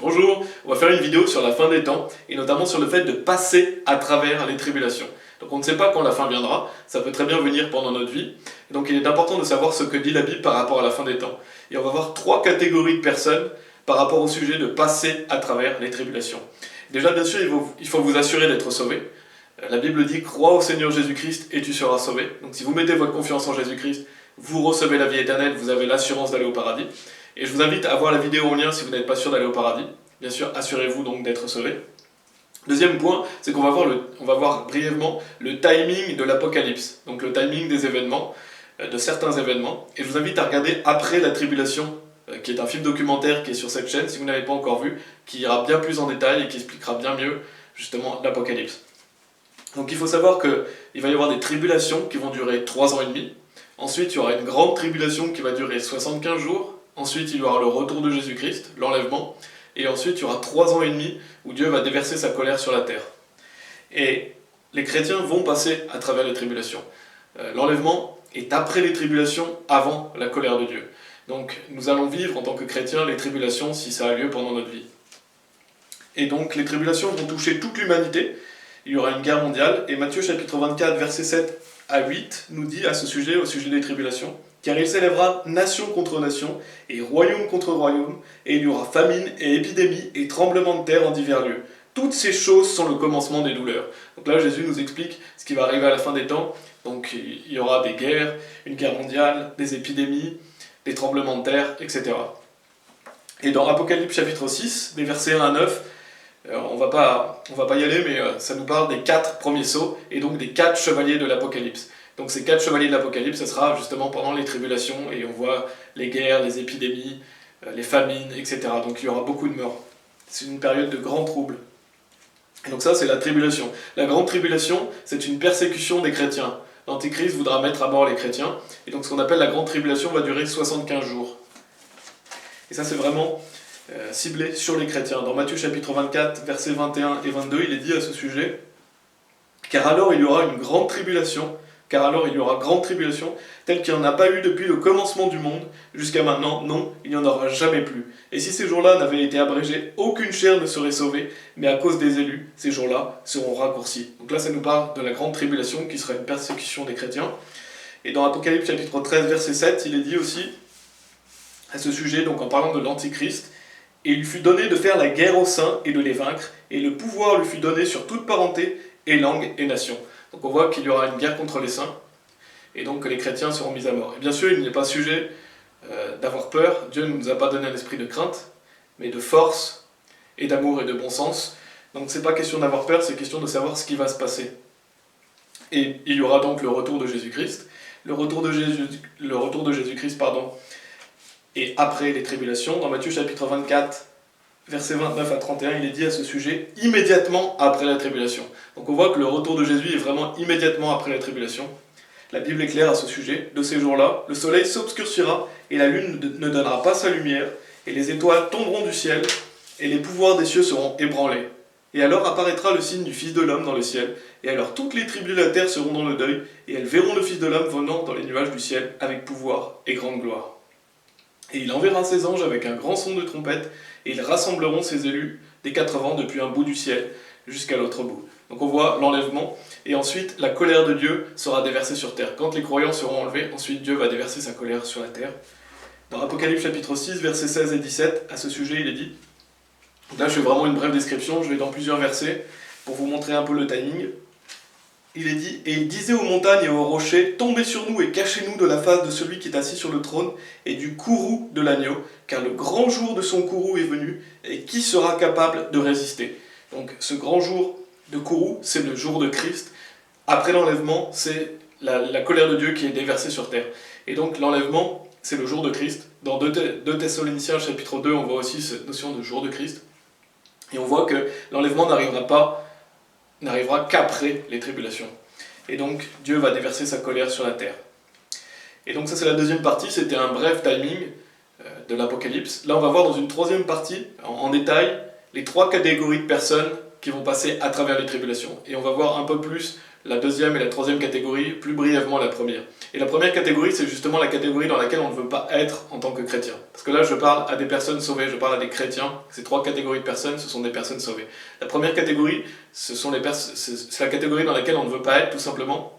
Bonjour, on va faire une vidéo sur la fin des temps et notamment sur le fait de passer à travers les tribulations. Donc on ne sait pas quand la fin viendra, ça peut très bien venir pendant notre vie. Et donc il est important de savoir ce que dit la Bible par rapport à la fin des temps. Et on va voir trois catégories de personnes par rapport au sujet de passer à travers les tribulations. Déjà bien sûr il faut vous assurer d'être sauvé. La Bible dit crois au Seigneur Jésus-Christ et tu seras sauvé. Donc si vous mettez votre confiance en Jésus-Christ, vous recevez la vie éternelle, vous avez l'assurance d'aller au paradis. Et je vous invite à voir la vidéo en lien si vous n'êtes pas sûr d'aller au paradis. Bien sûr, assurez-vous donc d'être sauvé. Deuxième point, c'est qu'on va voir brièvement le timing de l'Apocalypse, donc le timing des événements, de certains événements. Et je vous invite à regarder Après la Tribulation, qui est un film documentaire qui est sur cette chaîne, si vous n'avez pas encore vu, qui ira bien plus en détail et qui expliquera bien mieux justement l'Apocalypse. Donc il faut savoir qu'il va y avoir des tribulations qui vont durer 3 ans et demi. Ensuite, il y aura une grande tribulation qui va durer 75 jours. Ensuite, il y aura le retour de Jésus-Christ, l'enlèvement. Et ensuite, il y aura 3 ans et demi où Dieu va déverser sa colère sur la terre. Et les chrétiens vont passer à travers les tribulations. L'enlèvement est après les tribulations, avant la colère de Dieu. Donc, nous allons vivre en tant que chrétiens les tribulations si ça a lieu pendant notre vie. Et donc, les tribulations vont toucher toute l'humanité. Il y aura une guerre mondiale. Et Matthieu chapitre 24, versets 7 à 8, nous dit à ce sujet, au sujet des tribulations, « Car il s'élèvera nation contre nation, et royaume contre royaume, et il y aura famine et épidémie et tremblement de terre en divers lieux. Toutes ces choses sont le commencement des douleurs. » Donc là, Jésus nous explique ce qui va arriver à la fin des temps. Donc il y aura des guerres, une guerre mondiale, des épidémies, des tremblements de terre, etc. Et dans Apocalypse chapitre 6, des versets 1 à 9, on va pas y aller, mais ça nous parle des 4 premiers sceaux, et donc des 4 chevaliers de l'Apocalypse. Donc ces 4 chevaliers de l'Apocalypse, ça sera justement pendant les tribulations, et on voit les guerres, les épidémies, les famines, etc. Donc il y aura beaucoup de morts. C'est une période de grand trouble. Et donc ça, c'est la tribulation. La grande tribulation, c'est une persécution des chrétiens. L'Antéchrist voudra mettre à mort les chrétiens, et donc ce qu'on appelle la grande tribulation va durer 75 jours. Et ça, c'est vraiment ciblé sur les chrétiens. Dans Matthieu chapitre 24, versets 21 et 22, il est dit à ce sujet « Car alors il y aura une grande tribulation, telle qu'il n'y en a pas eu depuis le commencement du monde, jusqu'à maintenant, non, il n'y en aura jamais plus. Et si ces jours-là n'avaient été abrégés, aucune chair ne serait sauvée, mais à cause des élus, ces jours-là seront raccourcis. » Donc là, ça nous parle de la grande tribulation, qui sera une persécution des chrétiens. Et dans Apocalypse chapitre 13, verset 7, il est dit aussi à ce sujet, donc en parlant de l'Antichrist, « Et il fut donné de faire la guerre aux saints et de les vaincre, et le pouvoir lui fut donné sur toute parenté, et langue et nation. » Donc on voit qu'il y aura une guerre contre les saints, et donc que les chrétiens seront mis à mort. Et bien sûr, il n'est pas sujet d'avoir peur. Dieu ne nous a pas donné un esprit de crainte, mais de force, et d'amour et de bon sens. Donc c'est pas question d'avoir peur, c'est question de savoir ce qui va se passer. Et il y aura donc le retour de Jésus-Christ. Le retour de Jésus-Christ, et après les tribulations. Dans Matthieu chapitre 24, versets 29 à 31, il est dit à ce sujet, immédiatement après la tribulation. Donc on voit que le retour de Jésus est vraiment immédiatement après la tribulation. La Bible est claire à ce sujet. De ces jours-là, le soleil s'obscurcira, et la lune ne donnera pas sa lumière, et les étoiles tomberont du ciel, et les pouvoirs des cieux seront ébranlés. Et alors apparaîtra le signe du Fils de l'homme dans le ciel, et alors toutes les tribus de la terre seront dans le deuil, et elles verront le Fils de l'homme venant dans les nuages du ciel, avec pouvoir et grande gloire. Et il enverra ses anges avec un grand son de trompette, et ils rassembleront ses élus des 4 vents depuis un bout du ciel jusqu'à l'autre bout. Donc on voit l'enlèvement, et ensuite la colère de Dieu sera déversée sur terre. Quand les croyants seront enlevés, ensuite Dieu va déverser sa colère sur la terre. Dans Apocalypse chapitre 6, versets 16 et 17, à ce sujet il est dit, là je fais vraiment une brève description, je vais dans plusieurs versets pour vous montrer un peu le timing. Il est dit, « Et il disait aux montagnes et aux rochers, tombez sur nous et cachez-nous de la face de celui qui est assis sur le trône et du courroux de l'agneau, car le grand jour de son courroux est venu, et qui sera capable de résister ?» Donc ce grand jour de courroux, c'est le jour de Christ. Après l'enlèvement, c'est la colère de Dieu qui est déversée sur terre. Et donc l'enlèvement, c'est le jour de Christ. Dans 2 Thessaloniciens chapitre 2, on voit aussi cette notion de jour de Christ. Et on voit que l'enlèvement n'arrivera qu'après les tribulations. Et donc, Dieu va déverser sa colère sur la terre. Et donc ça, c'est la deuxième partie, c'était un bref timing de l'Apocalypse. Là, on va voir dans une troisième partie, en détail, les 3 catégories de personnes qui vont passer à travers les tribulations. Et on va voir un peu plus la deuxième et la troisième catégorie, plus brièvement la première. Et la première catégorie, c'est justement la catégorie dans laquelle on ne veut pas être en tant que chrétien. Parce que là, je parle à des personnes sauvées, je parle à des chrétiens. Ces trois catégories de personnes, ce sont des personnes sauvées. La première catégorie, c'est la catégorie dans laquelle on ne veut pas être, tout simplement.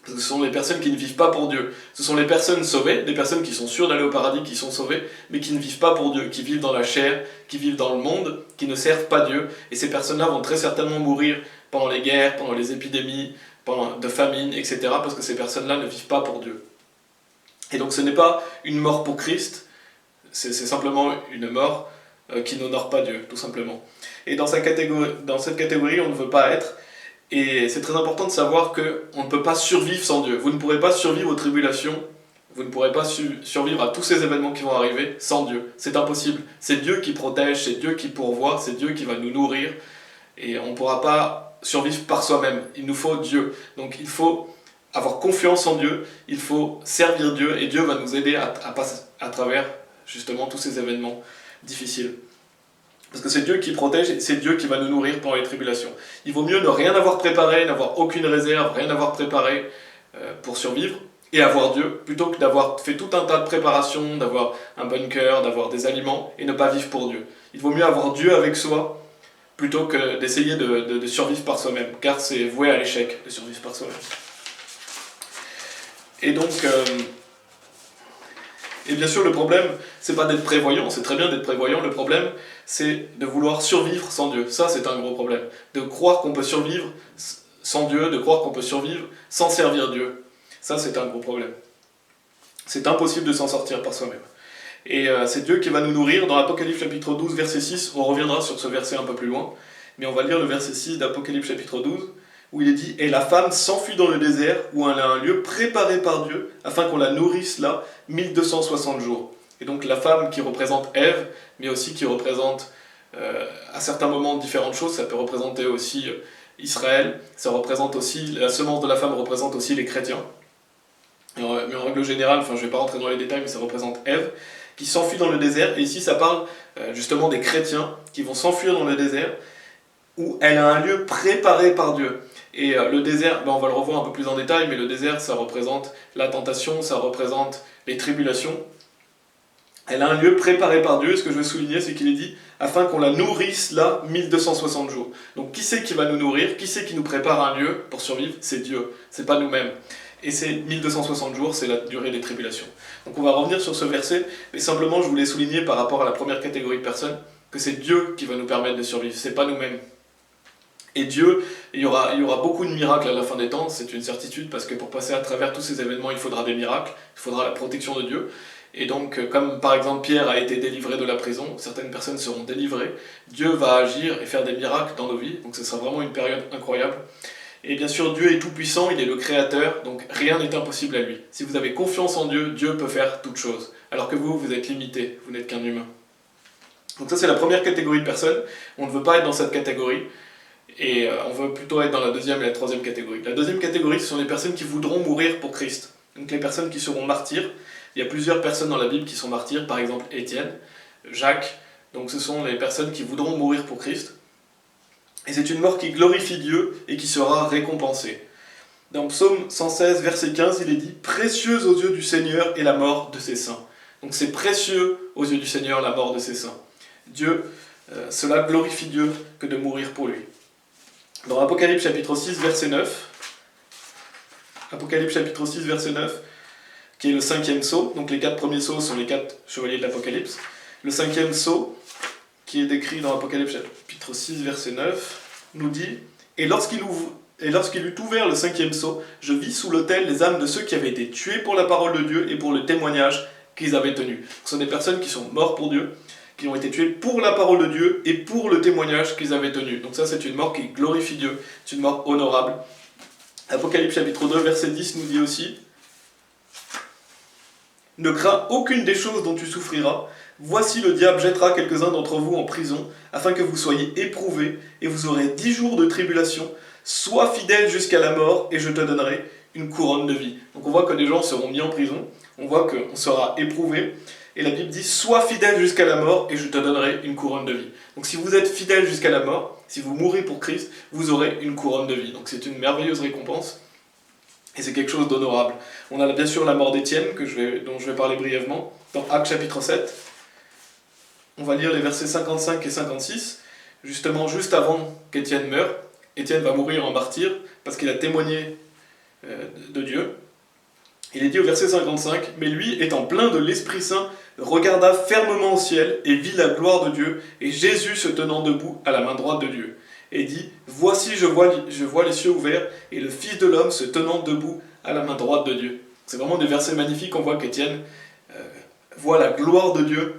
Ce sont les personnes qui ne vivent pas pour Dieu. Ce sont les personnes sauvées, des personnes qui sont sûres d'aller au paradis, qui sont sauvées, mais qui ne vivent pas pour Dieu, qui vivent dans la chair, qui vivent dans le monde, qui ne servent pas Dieu. Et ces personnes-là vont très certainement mourir pendant les guerres, pendant les épidémies, de famine, etc. Parce que ces personnes-là ne vivent pas pour Dieu. Et donc ce n'est pas une mort pour Christ, c'est simplement une mort qui n'honore pas Dieu, tout simplement. Et dans cette catégorie, on ne veut pas être. Et c'est très important de savoir qu'on ne peut pas survivre sans Dieu. Vous ne pourrez pas survivre aux tribulations, vous ne pourrez pas survivre à tous ces événements qui vont arriver sans Dieu. C'est impossible. C'est Dieu qui protège, c'est Dieu qui pourvoit, c'est Dieu qui va nous nourrir. Et on ne pourra pas survivre par soi-même. Il nous faut Dieu. Donc il faut avoir confiance en Dieu, il faut servir Dieu, et Dieu va nous aider à passer à travers justement tous ces événements difficiles. Parce que c'est Dieu qui protège, et c'est Dieu qui va nous nourrir pendant les tribulations. Il vaut mieux ne rien avoir préparé, n'avoir aucune réserve, rien avoir préparé pour survivre, et avoir Dieu, plutôt que d'avoir fait tout un tas de préparations, d'avoir un bunker, d'avoir des aliments, et ne pas vivre pour Dieu. Il vaut mieux avoir Dieu avec soi, plutôt que d'essayer de survivre par soi-même, car c'est voué à l'échec de survivre par soi-même. Et donc, et bien sûr, le problème, c'est pas d'être prévoyant, c'est très bien d'être prévoyant, le problème, c'est de vouloir survivre sans Dieu. Ça, c'est un gros problème. De croire qu'on peut survivre sans Dieu, de croire qu'on peut survivre sans servir Dieu. Ça, c'est un gros problème. C'est impossible de s'en sortir par soi-même. Et c'est Dieu qui va nous nourrir. Dans Apocalypse chapitre 12, verset 6, on reviendra sur ce verset un peu plus loin, mais on va lire le verset 6 d'Apocalypse chapitre 12, où il est dit « Et la femme s'enfuit dans le désert, où elle a un lieu préparé par Dieu, afin qu'on la nourrisse là 1260 jours. » Et donc la femme qui représente Ève, mais aussi qui représente à certains moments différentes choses. Ça peut représenter aussi Israël, ça représente aussi, la semence de la femme représente aussi les chrétiens. Mais en règle générale, je ne vais pas rentrer dans les détails, mais ça représente Ève, qui s'enfuit dans le désert. Et ici ça parle justement des chrétiens qui vont s'enfuir dans le désert, où elle a un lieu préparé par Dieu. Et le désert, on va le revoir un peu plus en détail, mais le désert, ça représente la tentation, ça représente les tribulations. Elle a un lieu préparé par Dieu, et ce que je veux souligner, c'est qu'il est dit, afin qu'on la nourrisse là 1260 jours. Donc qui c'est qui va nous nourrir? Qui c'est qui nous prépare un lieu pour survivre? C'est Dieu, c'est pas nous-mêmes. Et c'est 1260 jours, c'est la durée des tribulations. Donc on va revenir sur ce verset, mais simplement je voulais souligner par rapport à la première catégorie de personnes, que c'est Dieu qui va nous permettre de survivre, c'est pas nous-mêmes. Et Dieu, il y aura beaucoup de miracles à la fin des temps, c'est une certitude, parce que pour passer à travers tous ces événements, il faudra des miracles, il faudra la protection de Dieu. Et donc, comme par exemple Pierre a été délivré de la prison, certaines personnes seront délivrées, Dieu va agir et faire des miracles dans nos vies, donc ce sera vraiment une période incroyable. Et bien sûr, Dieu est tout-puissant, il est le Créateur, donc rien n'est impossible à lui. Si vous avez confiance en Dieu, Dieu peut faire toutes choses, alors que vous êtes limité, vous n'êtes qu'un humain. Donc ça, c'est la première catégorie de personnes, on ne veut pas être dans cette catégorie, et on veut plutôt être dans la deuxième et la troisième catégorie. La deuxième catégorie, ce sont les personnes qui voudront mourir pour Christ, donc les personnes qui seront martyrs. Il y a plusieurs personnes dans la Bible qui sont martyrs, par exemple Étienne, Jacques, donc ce sont les personnes qui voudront mourir pour Christ. Et c'est une mort qui glorifie Dieu et qui sera récompensée. Dans Psaume 116, verset 15, il est dit « Précieuse aux yeux du Seigneur est la mort de ses saints ». Donc c'est précieux aux yeux du Seigneur la mort de ses saints. Cela glorifie Dieu que de mourir pour lui. Dans Apocalypse chapitre 6, verset 9, Apocalypse chapitre 6, verset 9, qui est le 5e sceau, donc les 4 premiers sceaux sont les 4 chevaliers de l'Apocalypse. Le 5e sceau, qui est décrit dans Apocalypse chapitre 6, verset 9, nous dit « Et lorsqu'il eut ouvert le 5e sceau, je vis sous l'autel les âmes de ceux qui avaient été tués pour la parole de Dieu et pour le témoignage qu'ils avaient tenu. » Ce sont des personnes qui sont mortes pour Dieu, qui ont été tuées pour la parole de Dieu et pour le témoignage qu'ils avaient tenu. Donc ça, c'est une mort qui glorifie Dieu, c'est une mort honorable. Apocalypse chapitre 2, verset 10 nous dit aussi « Ne crains aucune des choses dont tu souffriras. Voici le diable jettera quelques-uns d'entre vous en prison, afin que vous soyez éprouvés, et vous aurez 10 jours de tribulation. Sois fidèle jusqu'à la mort, et je te donnerai une couronne de vie. » Donc on voit que des gens seront mis en prison, on voit qu'on sera éprouvé, Et la Bible dit « Sois fidèle jusqu'à la mort et je te donnerai une couronne de vie ». Donc si vous êtes fidèle jusqu'à la mort, si vous mourrez pour Christ, vous aurez une couronne de vie. Donc c'est une merveilleuse récompense et c'est quelque chose d'honorable. On a bien sûr la mort d'Étienne, dont je vais parler brièvement, dans Actes chapitre 7. On va lire les versets 55 et 56. Justement, juste avant qu'Étienne meure, Étienne va mourir en martyr parce qu'il a témoigné de Dieu. Il est dit au verset 55, « Mais lui, étant plein de l'Esprit Saint, regarda fermement au ciel et vit la gloire de Dieu, et Jésus se tenant debout à la main droite de Dieu. Et dit, Voici, je vois les cieux ouverts, et le Fils de l'homme se tenant debout à la main droite de Dieu. » C'est vraiment des versets magnifiques. On voit qu'Étienne voit la gloire de Dieu.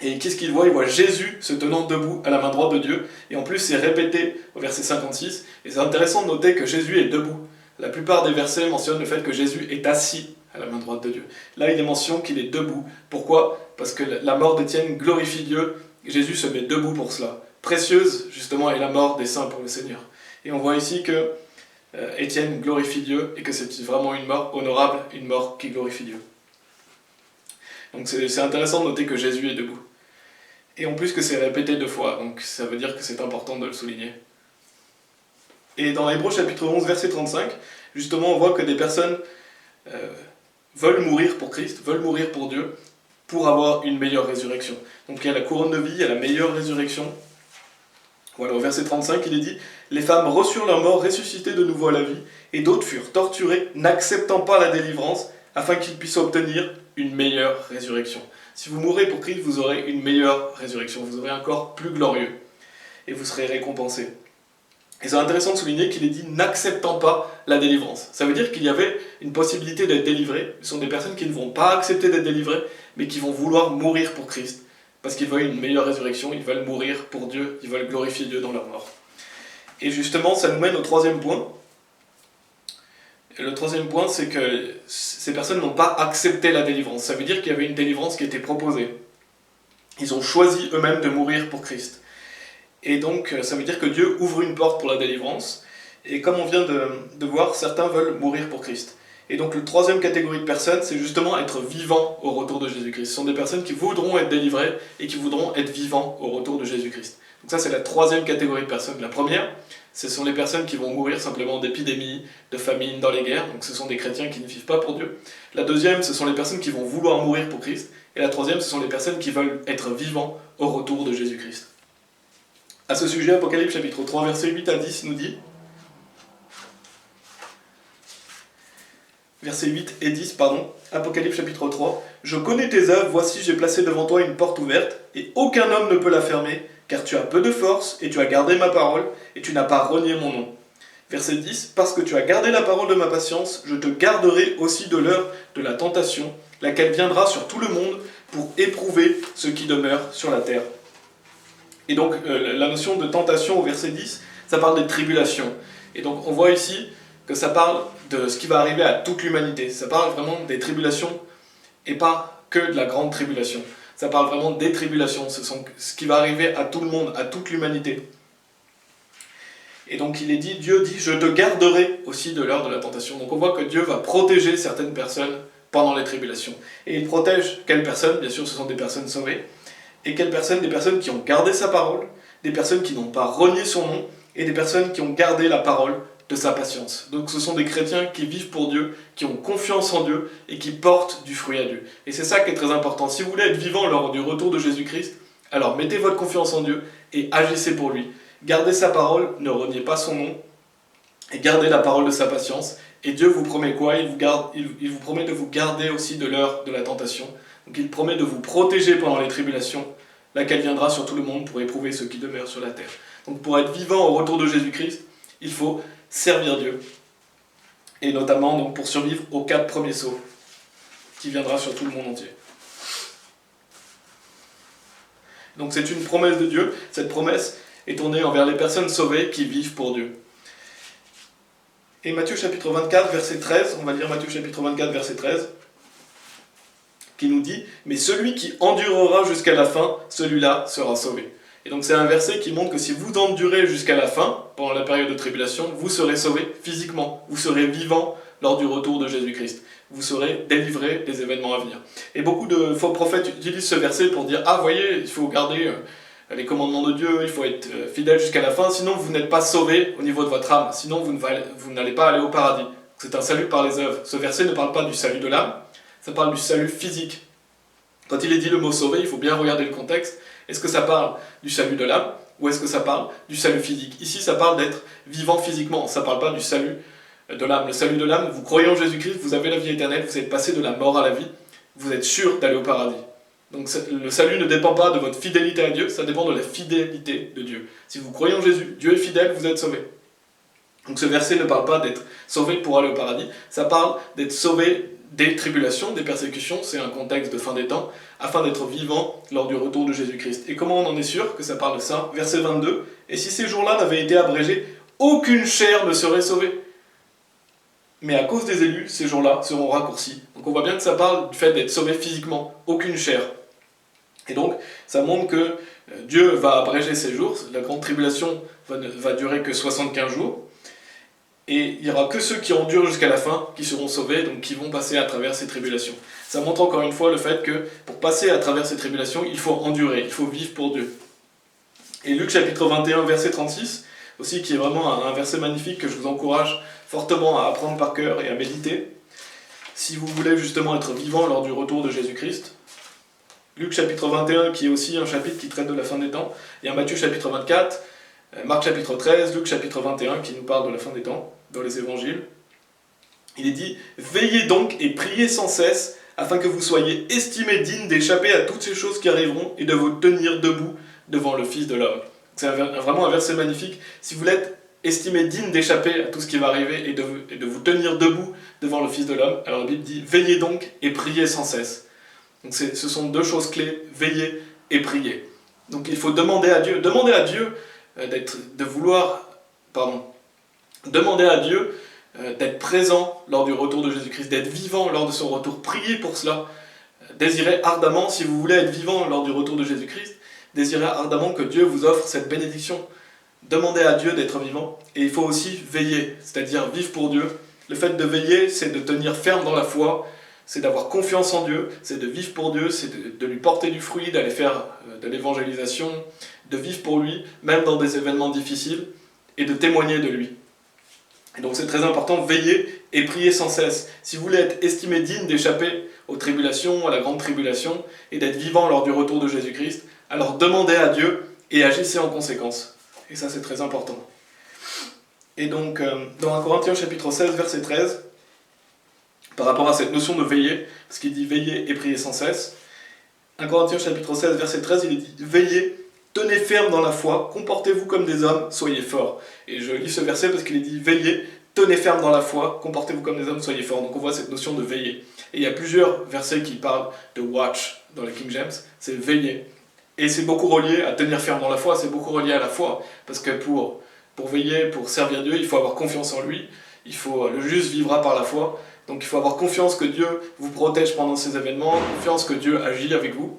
Et qu'est-ce qu'il voit? Il voit Jésus se tenant debout à la main droite de Dieu. Et en plus, c'est répété au verset 56. Et c'est intéressant de noter que Jésus est debout. La plupart des versets mentionnent le fait que Jésus est assis à la main droite de Dieu. Là, il est mention qu'il est debout. Pourquoi? Parce que la mort d'Étienne glorifie Dieu. Jésus se met debout pour cela. Précieuse, justement, est la mort des saints pour le Seigneur. Et on voit ici que Étienne glorifie Dieu et que c'est vraiment une mort honorable, une mort qui glorifie Dieu. Donc c'est intéressant de noter que Jésus est debout. Et en plus que c'est répété 2 fois, donc ça veut dire que c'est important de le souligner. Et dans Hébreux chapitre 11, verset 35, justement on voit que des personnes veulent mourir pour Christ, veulent mourir pour Dieu, pour avoir une meilleure résurrection. Donc il y a la couronne de vie, il y a la meilleure résurrection. Voilà, au verset 35, il est dit « Les femmes reçurent leur mort ressuscitées de nouveau à la vie, et d'autres furent torturées, n'acceptant pas la délivrance, afin qu'ils puissent obtenir une meilleure résurrection. » Si vous mourrez pour Christ, vous aurez une meilleure résurrection, vous aurez un corps plus glorieux, et vous serez récompensés. Et c'est intéressant de souligner qu'il est dit « n'acceptant pas la délivrance ». Ça veut dire qu'il y avait une possibilité d'être délivré. Ce sont des personnes qui ne vont pas accepter d'être délivrées, mais qui vont vouloir mourir pour Christ. Parce qu'ils veulent une meilleure résurrection, ils veulent mourir pour Dieu, ils veulent glorifier Dieu dans leur mort. Et justement, ça nous mène au 3e point. Et le 3e point, c'est que ces personnes n'ont pas accepté la délivrance. Ça veut dire qu'il y avait une délivrance qui était proposée. Ils ont choisi eux-mêmes de mourir pour Christ. Et donc, ça veut dire que Dieu ouvre une porte pour la délivrance. Et comme on vient de voir, certains veulent mourir pour Christ. Et donc, la 3e catégorie de personnes, c'est justement être vivant au retour de Jésus-Christ. Ce sont des personnes qui voudront être délivrées et qui voudront être vivants au retour de Jésus-Christ. Donc ça, c'est la 3e catégorie de personnes. La première, ce sont les personnes qui vont mourir simplement d'épidémies, de famine, dans les guerres. Donc ce sont des chrétiens qui ne vivent pas pour Dieu. La 2e, ce sont les personnes qui vont vouloir mourir pour Christ. Et la 3e, ce sont les personnes qui veulent être vivants au retour de Jésus-Christ. À ce sujet, Apocalypse chapitre 3, versets 8 à 10 nous dit, versets 8 et 10, pardon, Apocalypse chapitre 3, « Je connais tes œuvres, voici j'ai placé devant toi une porte ouverte, et aucun homme ne peut la fermer, car tu as peu de force, et tu as gardé ma parole, et tu n'as pas renié mon nom. » Verset 10, « Parce que tu as gardé la parole de ma patience, je te garderai aussi de l'heure de la tentation, laquelle viendra sur tout le monde pour éprouver ceux qui demeurent sur la terre. » Et donc, la notion de tentation au verset 10, ça parle des tribulations. Et donc, on voit ici que ça parle de ce qui va arriver à toute l'humanité. Ça parle vraiment des tribulations et pas que de la grande tribulation. Ça parle vraiment des tribulations. Ce qui va arriver à tout le monde, à toute l'humanité. Et donc, il est dit, Dieu dit, je te garderai aussi de l'heure de la tentation. Donc, on voit que Dieu va protéger certaines personnes pendant les tribulations. Et il protège quelles personnes? Bien sûr, ce sont des personnes sauvées. Et quelles personnes? Des personnes qui ont gardé sa parole, des personnes qui n'ont pas renié son nom, et des personnes qui ont gardé la parole de sa patience. Donc ce sont des chrétiens qui vivent pour Dieu, qui ont confiance en Dieu, et qui portent du fruit à Dieu. Et c'est ça qui est très important. Si vous voulez être vivant lors du retour de Jésus-Christ, alors mettez votre confiance en Dieu, et agissez pour lui. Gardez sa parole, ne reniez pas son nom, et gardez la parole de sa patience. Et Dieu vous promet quoi? Il vous promet de vous garder aussi de l'heure de la tentation. Donc il promet de vous protéger pendant les tribulations, laquelle viendra sur tout le monde pour éprouver ceux qui demeurent sur la terre. Donc pour être vivant au retour de Jésus-Christ, il faut servir Dieu. Et notamment donc, pour survivre aux 4 premiers sauts, qui viendra sur tout le monde entier. Donc c'est une promesse de Dieu. Cette promesse est tournée envers les personnes sauvées qui vivent pour Dieu. Et Matthieu chapitre 24, verset 13, on va lire Matthieu chapitre 24, verset 13, qui nous dit « Mais celui qui endurera jusqu'à la fin, celui-là sera sauvé. » Et donc c'est un verset qui montre que si vous endurez jusqu'à la fin, pendant la période de tribulation, vous serez sauvé physiquement, vous serez vivant lors du retour de Jésus-Christ. Vous serez délivrés des événements à venir. Et beaucoup de faux prophètes utilisent ce verset pour dire « Ah, voyez, il faut garder les commandements de Dieu, il faut être fidèle jusqu'à la fin, sinon vous n'êtes pas sauvés au niveau de votre âme, sinon vous n'allez pas aller au paradis. » C'est un salut par les œuvres. Ce verset ne parle pas du salut de l'âme, ça parle du salut physique. Quand il est dit le mot sauvé, il faut bien regarder le contexte. Est-ce que ça parle du salut de l'âme ou est-ce que ça parle du salut physique? Ici, ça parle d'être vivant physiquement, ça ne parle pas du salut de l'âme. Le salut de l'âme, vous croyez en Jésus-Christ, vous avez la vie éternelle, vous êtes passé de la mort à la vie, vous êtes sûr d'aller au paradis. Donc le salut ne dépend pas de votre fidélité à Dieu, ça dépend de la fidélité de Dieu. Si vous croyez en Jésus, Dieu est fidèle, vous êtes sauvés. Donc ce verset ne parle pas d'être sauvé pour aller au paradis, ça parle d'être sauvé des tribulations, des persécutions, c'est un contexte de fin des temps, afin d'être vivant lors du retour de Jésus-Christ. Et comment on en est sûr que ça parle de ça? Verset 22, « Et si ces jours-là n'avaient été abrégés, aucune chair ne serait sauvée. Mais à cause des élus, ces jours-là seront raccourcis. » Donc on voit bien que ça parle du fait d'être sauvé physiquement, aucune chair. Et donc ça montre que Dieu va abréger ces jours, la grande tribulation va durer que 75 jours, et il n'y aura que ceux qui endurent jusqu'à la fin qui seront sauvés, donc qui vont passer à travers ces tribulations. Ça montre encore une fois le fait que pour passer à travers ces tribulations, il faut endurer, il faut vivre pour Dieu. Et Luc chapitre 21, verset 36, aussi qui est vraiment un verset magnifique que je vous encourage fortement à apprendre par cœur et à méditer, si vous voulez justement être vivant lors du retour de Jésus-Christ. Luc chapitre 21, qui est aussi un chapitre qui traite de la fin des temps. Il y a Matthieu chapitre 24, Marc chapitre 13, Luc chapitre 21, qui nous parle de la fin des temps, dans les évangiles. Il est dit « Veillez donc et priez sans cesse, afin que vous soyez estimés dignes d'échapper à toutes ces choses qui arriveront et de vous tenir debout devant le Fils de l'homme. » C'est vraiment un verset magnifique. Si vous l'êtes estimé digne d'échapper à tout ce qui va arriver et de vous tenir debout devant le Fils de l'homme, alors la Bible dit « Veillez donc et priez sans cesse. » Donc ce sont deux choses clés, veiller et prier. Donc il faut demander à Dieu demander à Dieu d'être présent lors du retour de Jésus-Christ, d'être vivant lors de son retour. Priez pour cela. Désirez ardemment, si vous voulez être vivant lors du retour de Jésus-Christ, désirez ardemment que Dieu vous offre cette bénédiction. Demandez à Dieu d'être vivant. Et il faut aussi veiller, c'est-à-dire vivre pour Dieu. Le fait de veiller, c'est de tenir ferme dans la foi, c'est d'avoir confiance en Dieu, c'est de vivre pour Dieu, c'est de lui porter du fruit, d'aller faire de l'évangélisation, de vivre pour lui, même dans des événements difficiles, et de témoigner de lui. Et donc c'est très important, veiller et prier sans cesse. Si vous voulez être estimé digne d'échapper aux tribulations, à la grande tribulation, et d'être vivant lors du retour de Jésus-Christ, alors demandez à Dieu et agissez en conséquence. Et ça c'est très important. Et donc dans 1 Corinthiens chapitre 16, verset 13, par rapport à cette notion de veiller, parce qu'il dit veiller et prier sans cesse, 1 Corinthiens chapitre 16, verset 13, il est dit veillez, tenez ferme dans la foi, comportez-vous comme des hommes, soyez forts. Et je lis ce verset parce qu'il est dit veillez, tenez ferme dans la foi, comportez-vous comme des hommes, soyez forts. Donc on voit cette notion de veiller. Et il y a plusieurs versets qui parlent de watch dans le King James, c'est veiller. Et c'est beaucoup relié à tenir ferme dans la foi, c'est beaucoup relié à la foi, parce que pour veiller, pour servir Dieu, il faut avoir confiance en lui, le juste vivra par la foi. Donc il faut avoir confiance que Dieu vous protège pendant ces événements, confiance que Dieu agit avec vous,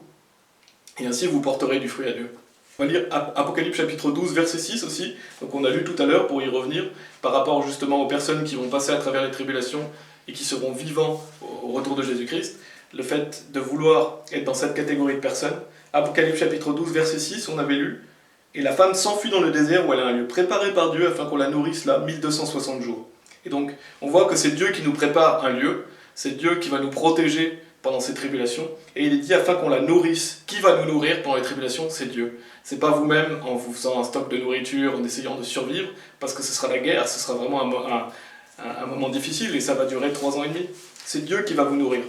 et ainsi vous porterez du fruit à Dieu. On va lire Apocalypse chapitre 12, verset 6 aussi, donc on a lu tout à l'heure pour y revenir, par rapport justement aux personnes qui vont passer à travers les tribulations et qui seront vivants au retour de Jésus-Christ, le fait de vouloir être dans cette catégorie de personnes. Apocalypse chapitre 12, verset 6, on avait lu « Et la femme s'enfuit dans le désert où elle a un lieu préparé par Dieu afin qu'on la nourrisse là 1260 jours. » Et donc, on voit que c'est Dieu qui nous prépare un lieu, c'est Dieu qui va nous protéger pendant ces tribulations, et il est dit afin qu'on la nourrisse. Qui va nous nourrir pendant les tribulations? C'est Dieu. C'est pas vous-même en vous faisant un stock de nourriture, en essayant de survivre, parce que ce sera la guerre, ce sera vraiment un moment difficile, et ça va durer 3 ans et demi. C'est Dieu qui va vous nourrir.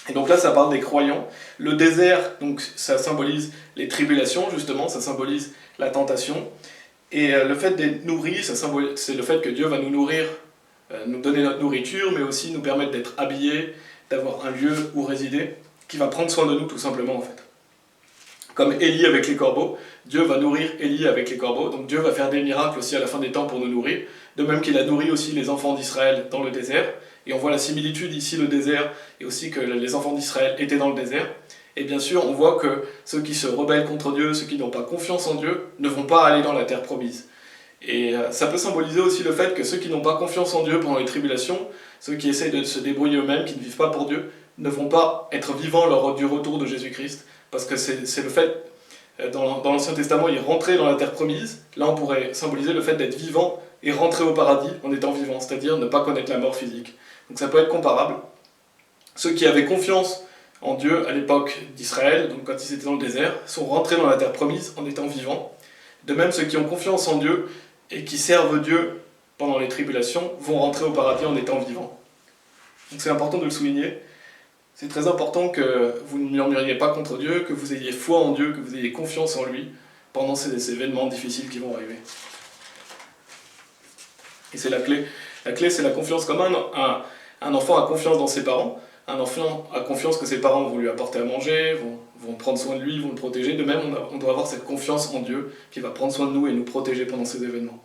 Et donc là, ça parle des croyants. Le désert, donc, ça symbolise les tribulations, justement, ça symbolise la tentation. Et le fait d'être nourri, c'est le fait que Dieu va nous nourrir, nous donner notre nourriture, mais aussi nous permettre d'être habillés, d'avoir un lieu où résider, qui va prendre soin de nous tout simplement en fait. Comme Élie avec les corbeaux, Dieu va nourrir Élie avec les corbeaux, donc Dieu va faire des miracles aussi à la fin des temps pour nous nourrir, de même qu'il a nourri aussi les enfants d'Israël dans le désert, et on voit la similitude ici, le désert, et aussi que les enfants d'Israël étaient dans le désert, et bien sûr on voit que ceux qui se rebellent contre Dieu, ceux qui n'ont pas confiance en Dieu, ne vont pas aller dans la terre promise. Et ça peut symboliser aussi le fait que ceux qui n'ont pas confiance en Dieu pendant les tribulations, ceux qui essayent de se débrouiller eux-mêmes, qui ne vivent pas pour Dieu, ne vont pas être vivants lors du retour de Jésus-Christ. Parce que c'est le fait, dans l'Ancien Testament, il rentrait dans la terre promise. Là, on pourrait symboliser le fait d'être vivant et rentrer au paradis en étant vivant, c'est-à-dire ne pas connaître la mort physique. Donc ça peut être comparable. Ceux qui avaient confiance en Dieu à l'époque d'Israël, donc quand ils étaient dans le désert, sont rentrés dans la terre promise en étant vivants. De même, ceux qui ont confiance en Dieu et qui servent Dieu pendant les tribulations vont rentrer au paradis en étant vivants. Donc c'est important de le souligner. C'est très important que vous ne murmuriez pas contre Dieu, que vous ayez foi en Dieu, que vous ayez confiance en lui pendant ces événements difficiles qui vont arriver. Et c'est la clé. La clé, c'est la confiance. Comme un enfant a confiance dans ses parents, un enfant a confiance que ses parents vont lui apporter à manger, vont prendre soin de lui, vont le protéger. De même, on doit avoir cette confiance en Dieu qui va prendre soin de nous et nous protéger pendant ces événements.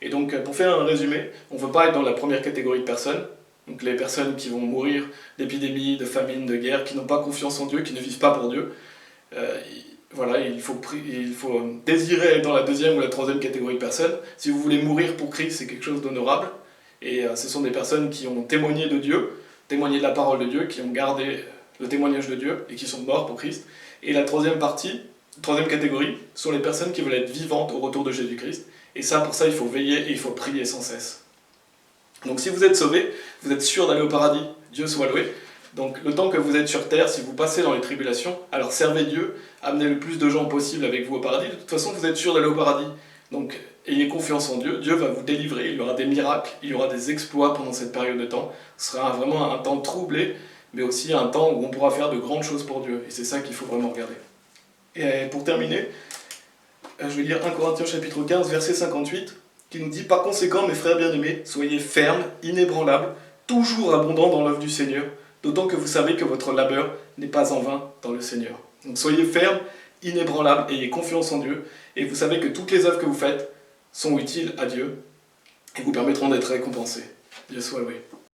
Et donc, pour faire un résumé, on ne veut pas être dans la première catégorie de personnes, donc les personnes qui vont mourir d'épidémies, de famine, de guerre, qui n'ont pas confiance en Dieu, qui ne vivent pas pour Dieu. Voilà, il faut désirer être dans la deuxième ou la troisième catégorie de personnes. Si vous voulez mourir pour Christ, c'est quelque chose d'honorable. Et ce sont des personnes qui ont témoigné de Dieu, témoigné de la parole de Dieu, qui ont gardé le témoignage de Dieu et qui sont morts pour Christ. Et la troisième catégorie, sont les personnes qui veulent être vivantes au retour de Jésus-Christ. Et ça, pour ça, il faut veiller et il faut prier sans cesse. Donc si vous êtes sauvé, vous êtes sûr d'aller au paradis, Dieu soit loué. Donc le temps que vous êtes sur terre, si vous passez dans les tribulations, alors servez Dieu, amenez le plus de gens possible avec vous au paradis. De toute façon, vous êtes sûr d'aller au paradis. Donc ayez confiance en Dieu, Dieu va vous délivrer, il y aura des miracles, il y aura des exploits pendant cette période de temps. Ce sera vraiment un temps troublé, mais aussi un temps où on pourra faire de grandes choses pour Dieu. Et c'est ça qu'il faut vraiment regarder. Et pour terminer, je vais lire 1 Corinthiens chapitre 15, verset 58, qui nous dit « Par conséquent, mes frères bien-aimés, soyez fermes, inébranlables, toujours abondants dans l'œuvre du Seigneur, d'autant que vous savez que votre labeur n'est pas en vain dans le Seigneur. » Donc soyez fermes, inébranlables, ayez confiance en Dieu, et vous savez que toutes les œuvres que vous faites sont utiles à Dieu, et vous permettront d'être récompensés. Dieu soit loué.